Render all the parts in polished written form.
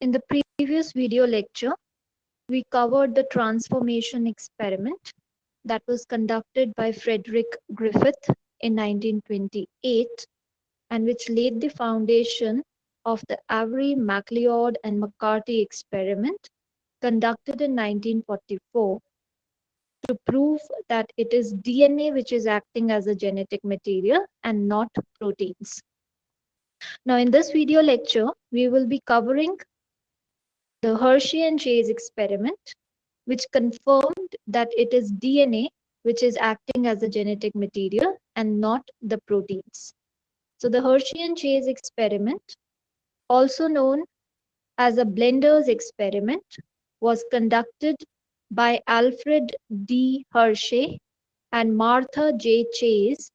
In the previous video lecture, we covered the transformation experiment that was conducted by Frederick Griffith in 1928 and which laid the foundation of the Avery, MacLeod, and McCarthy experiment conducted in 1944 to prove that it is DNA which is acting as a genetic material and not proteins. Now, in this video lecture, we will be covering the Hershey and Chase experiment, which confirmed that it is DNA which is acting as a genetic material and not the proteins. So, the Hershey and Chase experiment, also known as a Blender's experiment, was conducted by Alfred D. Hershey and Martha J. Chase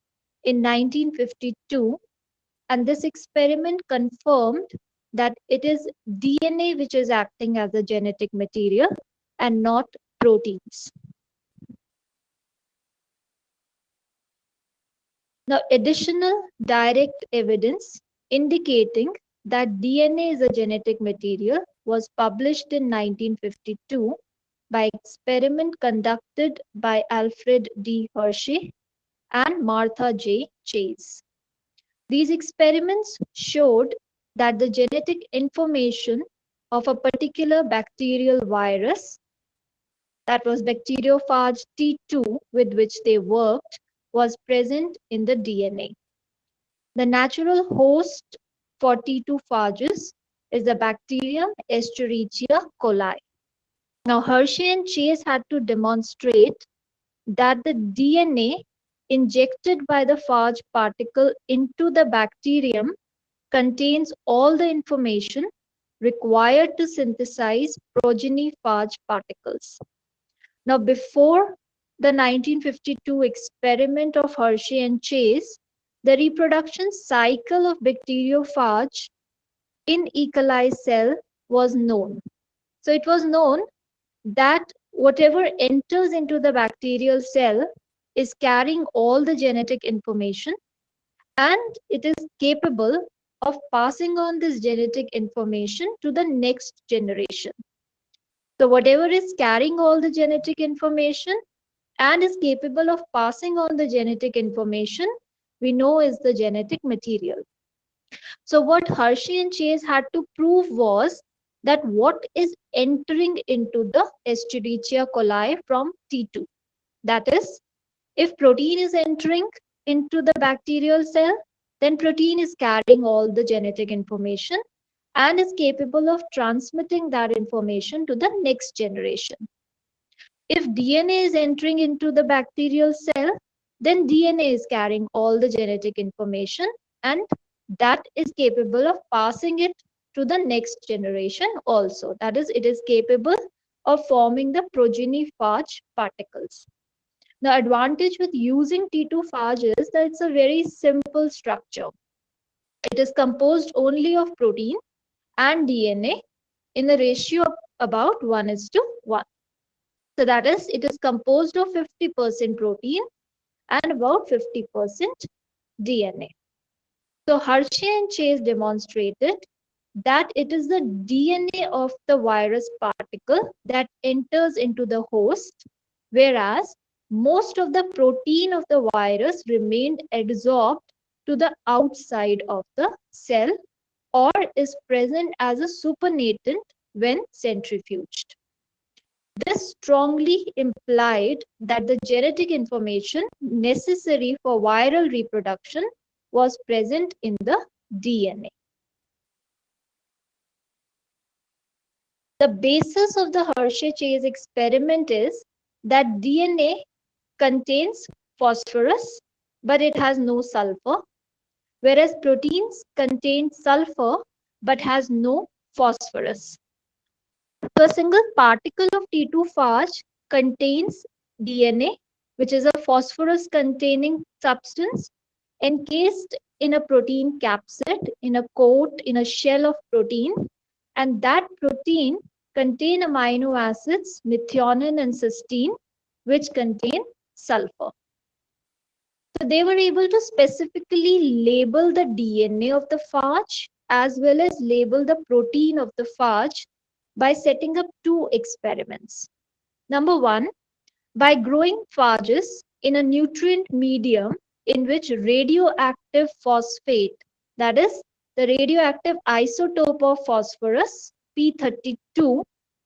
in 1952, and this experiment confirmed that it is DNA which is acting as a genetic material and not proteins. Now, additional direct evidence indicating that DNA is a genetic material was published in 1952 by experiment conducted by Alfred D. Hershey and Martha J. Chase. These experiments showed that the genetic information of a particular bacterial virus, that was bacteriophage T2 with which they worked, was present in the DNA. The natural host for T2 phages is the bacterium Escherichia coli. Now, Hershey and Chase had to demonstrate that the DNA injected by the phage particle into the bacterium contains all the information required to synthesize progeny phage particles. Now, before the 1952 experiment of Hershey and Chase, the reproduction cycle of bacteriophage in E. coli cell was known. So it was known that whatever enters into the bacterial cell is carrying all the genetic information, and it is capable of passing on this genetic information to the next generation. So whatever is carrying all the genetic information and is capable of passing on the genetic information, we know is the genetic material. So what Hershey and Chase had to prove was that what is entering into the Escherichia coli from T2. That is, if protein is entering into the bacterial cell, then protein is carrying all the genetic information and is capable of transmitting that information to the next generation. If DNA is entering into the bacterial cell, then DNA is carrying all the genetic information and that is capable of passing it to the next generation also. That is, it is capable of forming the progeny phage particles. The advantage with using T2 phage is that it's a very simple structure. It is composed only of protein and DNA in a ratio of about 1:1. So that is, it is composed of 50% protein and about 50% DNA. So Hershey and Chase demonstrated that it is the DNA of the virus particle that enters into the host, whereas most of the protein of the virus remained adsorbed to the outside of the cell or is present as a supernatant when centrifuged. This strongly implied that the genetic information necessary for viral reproduction was present in the DNA. The basis of the Hershey-Chase experiment is that DNA contains phosphorus, but it has no sulfur, whereas proteins contain sulfur but has no phosphorus. So a single particle of T2 phage contains DNA, which is a phosphorus containing substance encased in a protein capsid, in a coat, in a shell of protein, and that protein contain amino acids methionine and cysteine, which contain sulfur. So they were able to specifically label the DNA of the phage as well as label the protein of the phage by setting up two experiments. Number one, by growing phages in a nutrient medium in which radioactive phosphate, that is, the radioactive isotope of phosphorus, P32,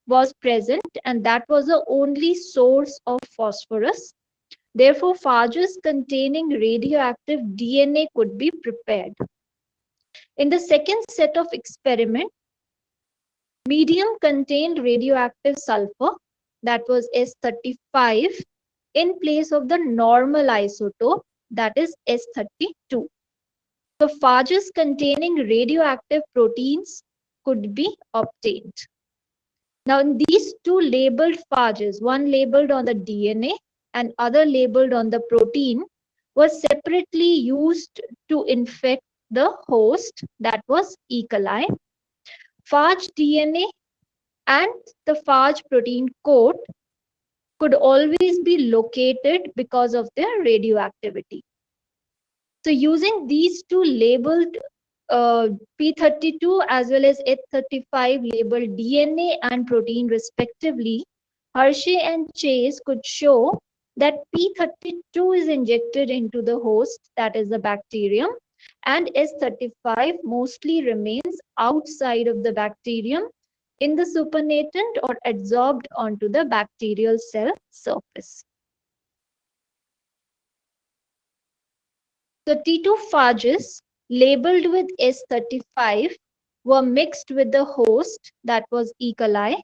was present, and that was the only source of phosphorus. Therefore, phages containing radioactive DNA could be prepared. In the second set of experiment, medium contained radioactive sulfur, that was S35, in place of the normal isotope, that is S32. So phages containing radioactive proteins could be obtained. Now, in these two labeled phages, one labeled on the DNA and other labeled on the protein, was separately used to infect the host, that was E. coli. Phage DNA and the phage protein coat could always be located because of their radioactivity. So using these two labeled P32 as well as H35 labeled DNA and protein respectively, Hershey and Chase could show that P32 is injected into the host, that is the bacterium, and S35 mostly remains outside of the bacterium in the supernatant or adsorbed onto the bacterial cell surface. The T2 phages labeled with S35 were mixed with the host, that was E. coli.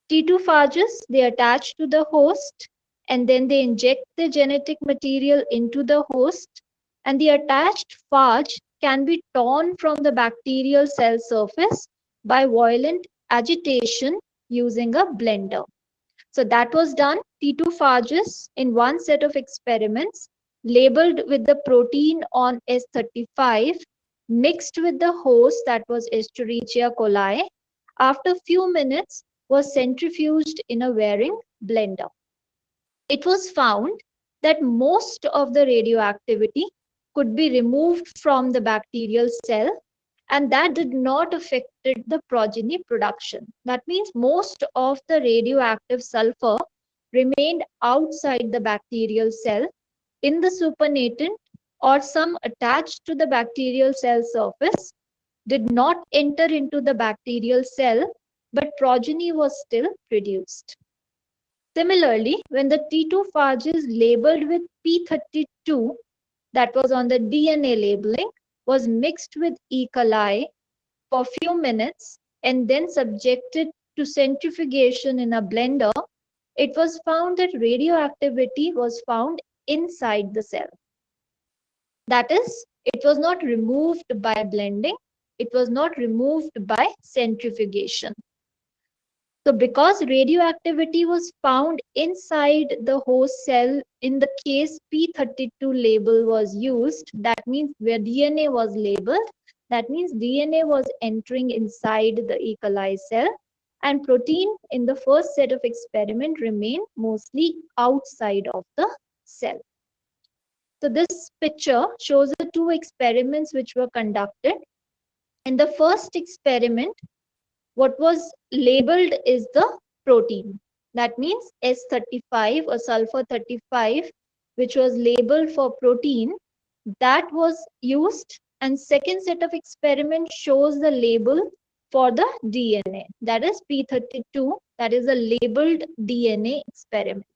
T2 phages, they attach to the host and then they inject the genetic material into the host, and the attached phage can be torn from the bacterial cell surface by violent agitation using a blender. So that was done. T2 phages in one set of experiments labeled with the protein on S35 mixed with the host, that was Escherichia coli, after a few minutes was centrifuged in a Waring blender. It was found that most of the radioactivity could be removed from the bacterial cell, and that did not affect the progeny production. That means most of the radioactive sulfur remained outside the bacterial cell in the supernatant, or some attached to the bacterial cell surface, did not enter into the bacterial cell, but progeny was still produced. Similarly, when the T2 phage is labeled with P32, that was on the DNA labeling, was mixed with E. coli for a few minutes and then subjected to centrifugation in a blender, it was found that radioactivity was found inside the cell. That is, it was not removed by blending, it was not removed by centrifugation. So because radioactivity was found inside the host cell in the case P32 label was used, that means where DNA was labeled, that means DNA was entering inside the E. coli cell, and protein in the first set of experiment remained mostly outside of the cell. So this picture shows the two experiments which were conducted. In the first experiment, what was labeled is the protein. That means S35 or sulfur 35, which was labeled for protein, that was used. And second set of experiment shows the label for the DNA. That is P32, that is a labeled DNA experiment.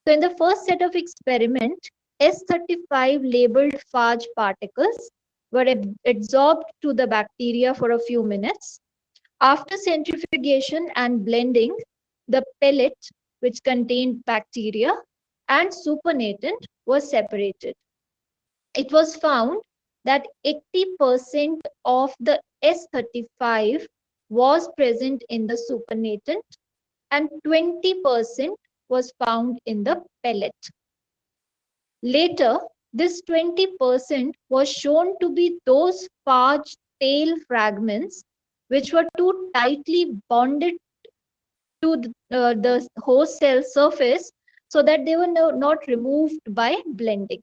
So in the first set of experiment, S35 labeled phage particles were adsorbed to the bacteria for a few minutes. After centrifugation and blending, the pellet, which contained bacteria, and supernatant was separated. It was found that 80% of the S35 was present in the supernatant and 20% was found in the pellet. Later, this 20% was shown to be those phage tail fragments which were too tightly bonded to the host cell surface so that they were not removed by blending.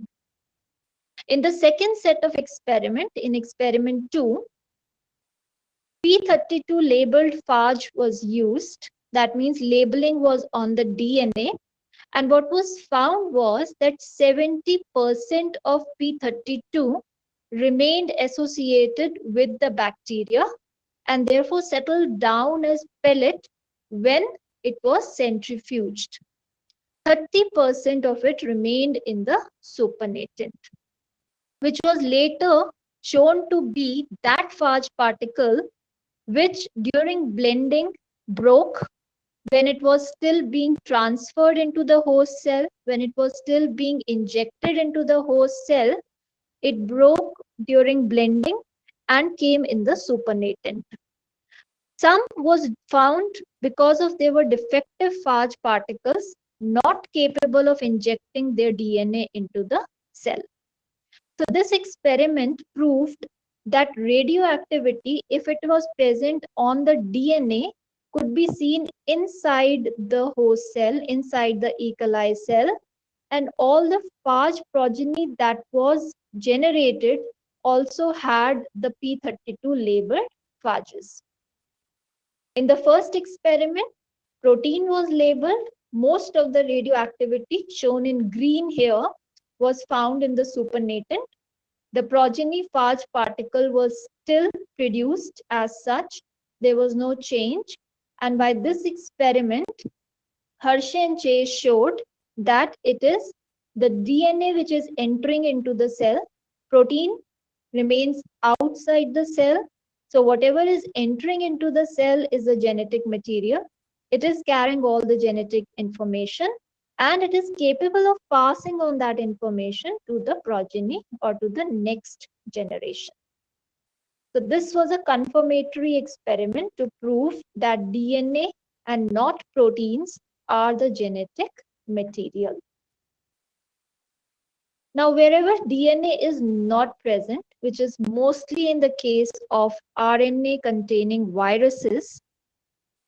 In the second set of experiment, in experiment 2, P32 labeled phage was used. That means labeling was on the DNA. And what was found was that 70% of P32 remained associated with the bacteria and therefore settled down as pellet when it was centrifuged. 30% of it remained in the supernatant, which was later shown to be that phage particle which during blending broke when it was still being transferred into the host cell, when it was still being injected into the host cell, it broke during blending and came in the supernatant. Some was found because of they were defective phage particles not capable of injecting their DNA into the cell. So this experiment proved that radioactivity, if it was present on the DNA, could be seen inside the host cell, inside the E. coli cell, and all the phage progeny that was generated also had the P32 labeled phages. In the first experiment, protein was labeled. Most of the radioactivity shown in green here was found in the supernatant. The progeny phage particle was still produced as such. There was no change. And by this experiment, Hershey and Chase showed that it is the DNA which is entering into the cell. Protein remains outside the cell. So whatever is entering into the cell is the genetic material. It is carrying all the genetic information and it is capable of passing on that information to the progeny or to the next generation. So this was a confirmatory experiment to prove that DNA and not proteins are the genetic material. Now, wherever DNA is not present, which is mostly in the case of RNA containing viruses,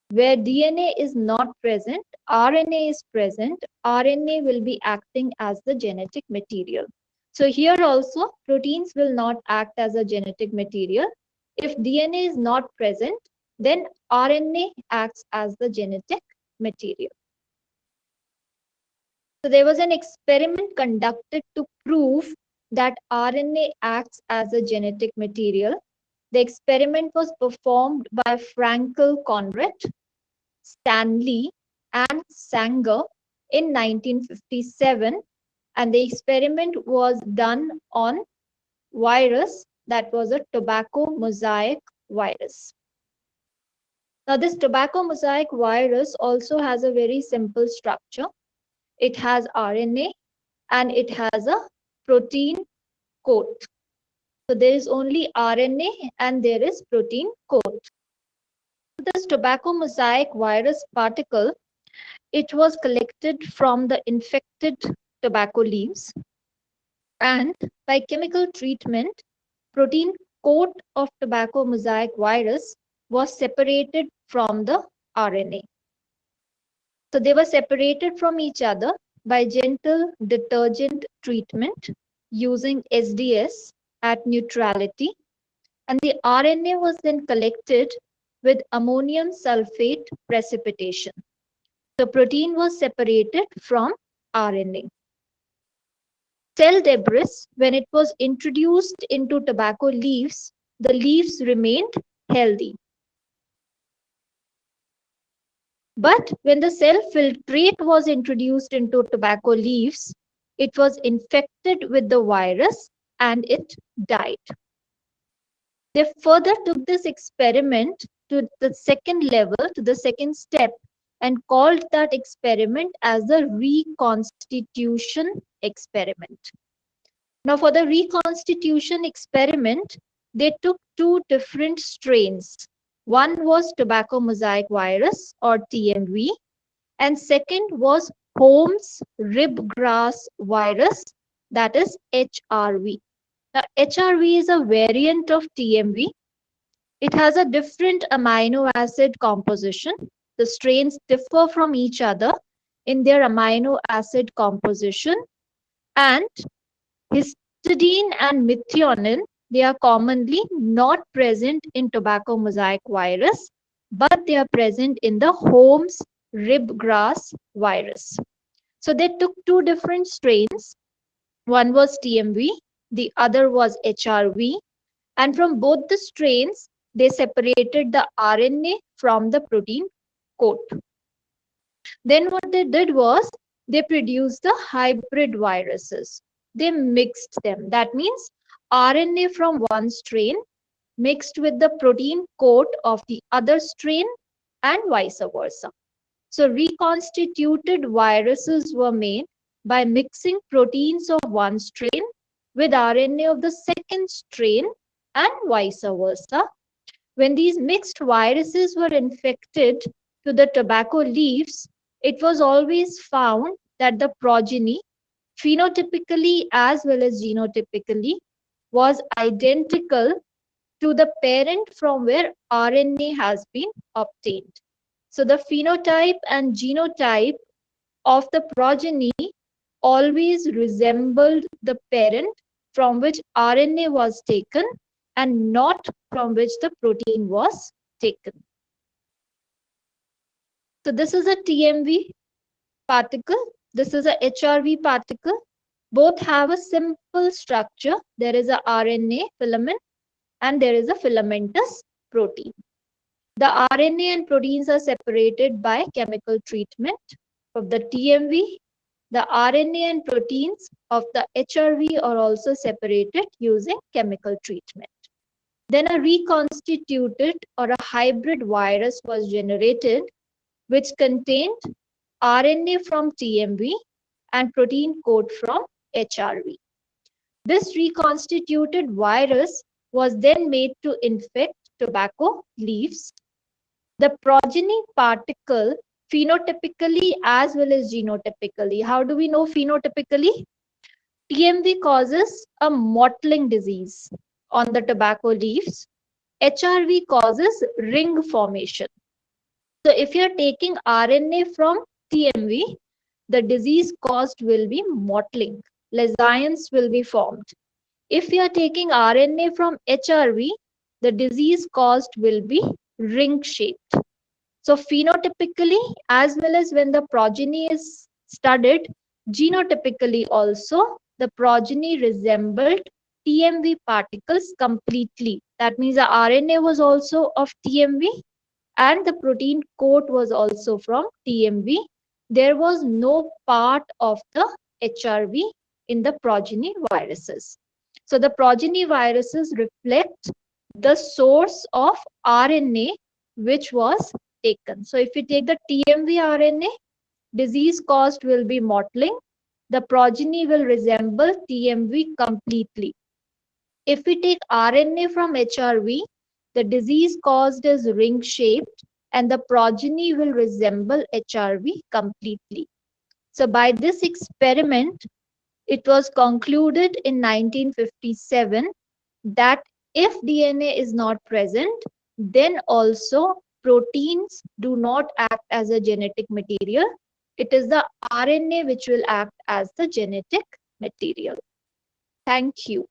where DNA is not present, RNA is present, RNA will be acting as the genetic material. So here also, proteins will not act as a genetic material. If DNA is not present, then RNA acts as the genetic material. So there was an experiment conducted to prove that RNA acts as a genetic material. The experiment was performed by Frankel Conrad, Stanley, and Sanger in 1957, and the experiment was done on virus that was a tobacco mosaic virus. Now, this tobacco mosaic virus also has a very simple structure. It has RNA and it has a protein coat. So there is only RNA and there is protein coat. This tobacco mosaic virus particle, it was collected from the infected tobacco leaves, and by chemical treatment, protein coat of tobacco mosaic virus was separated from the RNA. So they were separated from each other by gentle detergent treatment using SDS at neutrality, and the RNA was then collected with ammonium sulfate precipitation. The protein was separated from RNA. Cell debris, when it was introduced into tobacco leaves, the leaves remained healthy. But when the cell filtrate was introduced into tobacco leaves, it was infected with the virus and it died. They further took this experiment to the second level, to the second step, and called that experiment as the reconstitution experiment. Now, for the reconstitution experiment, they took two different strains. One was tobacco mosaic virus or TMV, and second was Holmes ribgrass virus, that is HRV. Now, HRV is a variant of TMV. It has a different amino acid composition. The strains differ from each other in their amino acid composition, and histidine and methionine they are commonly not present in tobacco mosaic virus, but they are present in the Holmes ribgrass virus. So they took two different strains. One was TMV, the other was HRV, and from both the strains, they separated the RNA from the protein coat. Then what they did was they produced the hybrid viruses. They mixed them. That means RNA from one strain mixed with the protein coat of the other strain and vice versa. So reconstituted viruses were made by mixing proteins of one strain with RNA of the second strain and vice versa. When these mixed viruses were infected to the tobacco leaves, it was always found that the progeny, phenotypically as well as genotypically, was identical to the parent from where RNA has been obtained. So the phenotype and genotype of the progeny always resembled the parent from which RNA was taken and not from which the protein was taken. So this is a TMV particle, this is a HRV particle. Both have a simple structure. There is a RNA filament and there is a filamentous protein. The RNA and proteins are separated by chemical treatment. Of the TMV, the RNA and proteins of the HRV are also separated using chemical treatment. Then a reconstituted or a hybrid virus was generated which contained RNA from TMV and protein coat from HRV. This reconstituted virus was then made to infect tobacco leaves. The progeny particle phenotypically as well as genotypically. How do we know phenotypically? TMV causes a mottling disease on the tobacco leaves. HRV causes ring formation. So if you're taking RNA from TMV, the disease caused will be mottling. Lesions will be formed. If you are taking RNA from HRV, the disease caused will be ring shaped. So phenotypically, as well as when the progeny is studied, genotypically also, the progeny resembled TMV particles completely. That means the RNA was also of TMV and the protein coat was also from TMV. There was no part of the HRV in the progeny viruses. So the progeny viruses reflect the source of RNA which was taken. So if we take the TMV RNA, disease caused will be mottling. The progeny will resemble TMV completely. If we take RNA from HRV, the disease caused is ring shaped and the progeny will resemble HRV completely. So by this experiment, it was concluded in 1957 that if DNA is not present, then also proteins do not act as a genetic material. It is the RNA which will act as the genetic material. Thank you.